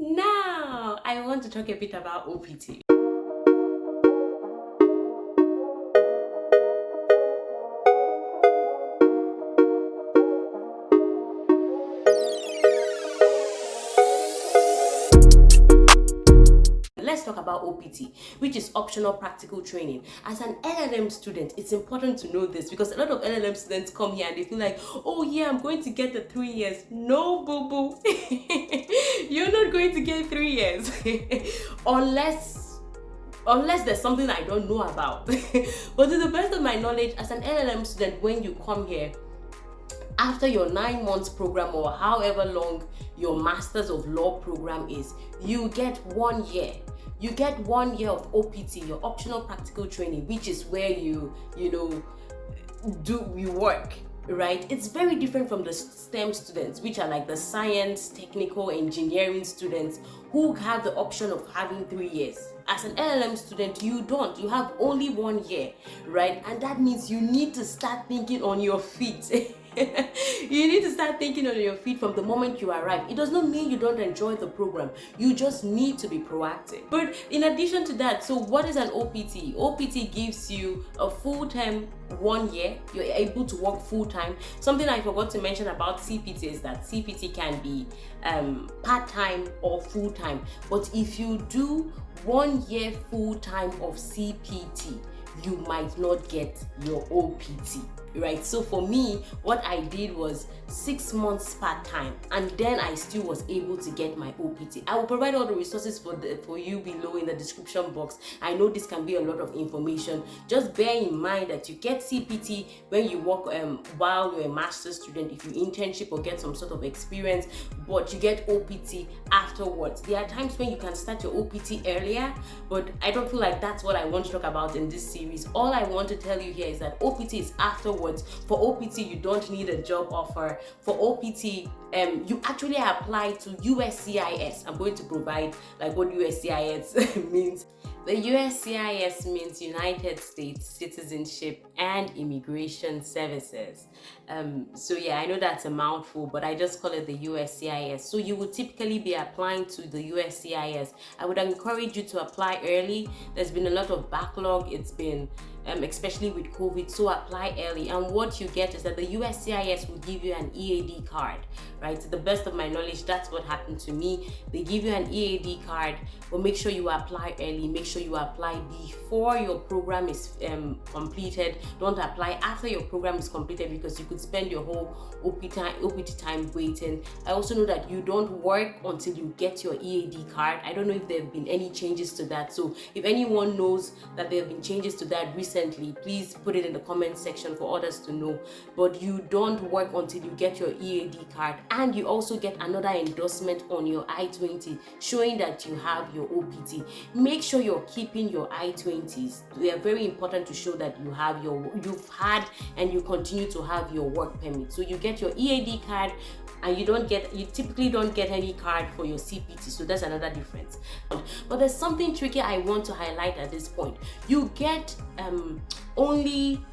Now, I want to talk a bit about OPT. Let's talk about OPT, which is optional practical training. As an LLM student, it's important to know this because a lot of LLM students come here and they feel like, oh yeah, I'm going to get the 3 years. No, boo boo. You're not going to get 3 years unless there's something I don't know about. But to the best of my knowledge, as an LLM student, when you come here, after your 9 months program or however long your Masters of Law program is, you get 1 year. You get 1 year of OPT, your optional practical training, which is where you work, right? It's very different from the STEM students, which are like the science, technical, engineering students who have the option of having 3 years. As an LLM student, you don't. You have only 1 year, right? And that means you need to start thinking on your feet. You need to start thinking on your feet from the moment you arrive. It does not mean you don't enjoy the program. You just need to be proactive. But in addition to that, so what is an OPT? OPT gives you a full-time 1 year. You're able to work full-time. Something I forgot to mention about CPT is that CPT can be part-time or full-time. But if you do 1 year full-time of CPT, you might not get your OPT, right? So for me, what I did was 6 months part-time, and then I still was able to get my OPT. I will provide all the resources for you below in the description box. I know this can be a lot of information. Just bear in mind that you get CPT when you work while you're a master's student, if you internship or get some sort of experience, but you get OPT afterwards. There are times when you can start your OPT earlier, but I don't feel like that's what I want to talk about in this series. All I want to tell you here is that OPT is afterwards. For OPT, you don't need a job offer. For OPT, you actually apply to USCIS. I'm going to provide like what USCIS means. The USCIS means United States Citizenship and Immigration Services. So yeah, I know that's a mouthful, but I just call it the USCIS. So you would typically be applying to the USCIS. I would encourage you to apply early. There's been a lot of backlog. It's been especially with COVID, so apply early. And what you get is that the USCIS will give you an EAD card, right? To the best of my knowledge, that's what happened to me. They give you an EAD card, but make sure you apply early. Make sure you apply before your program is completed. Don't apply after your program is completed because you could spend your whole OPT time waiting. I also know that you don't work until you get your EAD card. I don't know if there have been any changes to that. So if anyone knows that there have been changes to that recently, please put it in the comment section for others to know. But you don't work until you get your EAD card, and you also get another endorsement on your I-20 showing that you have your OPT. Make sure you're keeping your I-20s. They are very important to show that you've had and you continue to have your work permit. So you get your EAD card, and you typically don't get any card for your CPT, so that's another difference. But there's something tricky I want to highlight at this point. You get only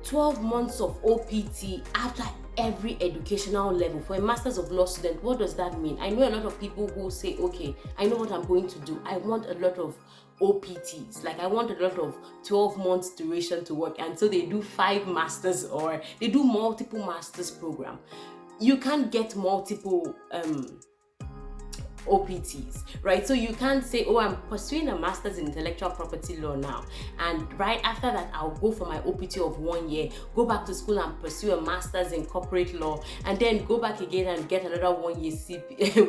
12 months of OPT after every educational level. For a Masters of Law student, what does that mean? I know a lot of people who say, okay, I know what I'm going to do. I want a lot of OPTs, like I want a lot of 12 months duration to work, and so they do 5 masters or they do multiple masters program. You can't get multiple OPTs, right? So you can't say, oh, I'm pursuing a master's in intellectual property law now, and right after that I'll go for my OPT of 1 year, go back to school and pursue a master's in corporate law, and then go back again and get another 1 year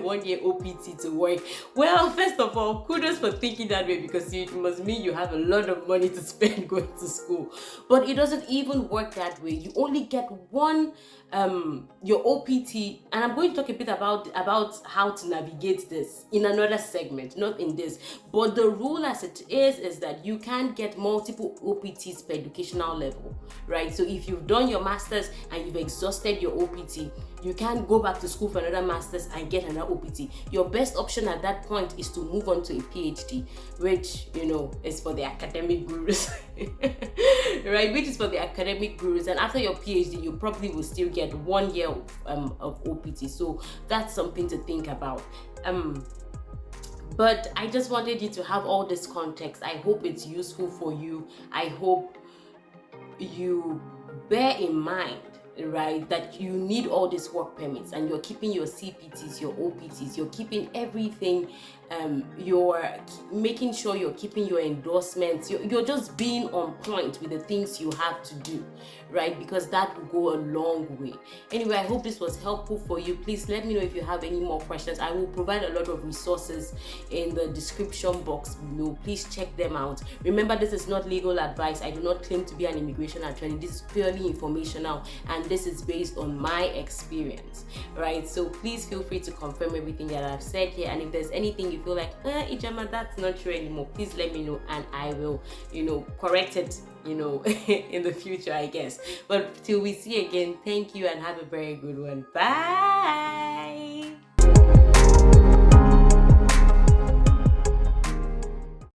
1 year OPT to work. Well, first of all, kudos for thinking that way, because it must mean you have a lot of money to spend going to school. But it doesn't even work that way. You only get one your OPT, and I'm going to talk a bit about how to navigate this in another segment, not in this. But the rule as it is that you can't get multiple OPTs per educational level, right? So if you've done your masters and you've exhausted your OPT, You can't go back to school for another master's and get another OPT. Your best option at that point is to move on to a PhD, which, is for the academic gurus, right? Which is for the academic gurus. And after your PhD, you probably will still get 1 year of OPT. So that's something to think about. But I just wanted you to have all this context. I hope it's useful for you. I hope you bear in mind, right, that you need all these work permits, and you're keeping your CPTs, your OPTs, you're keeping everything, you're making sure you're keeping your endorsements, you're just being on point with the things you have to do, right? Because that will go a long way. Anyway, I hope this was helpful for you. Please let me know if you have any more questions. I will provide a lot of resources in the description box below. Please check them out. Remember, this is not legal advice. I do not claim to be an immigration attorney. This is purely informational, and this is based on my experience, right? So please feel free to confirm everything that I've said here, and if there's anything you feel like, Ijama, that's not true anymore, please let me know, and I will, correct it, in the future, I guess. But till we see again, thank you and have a very good one. Bye.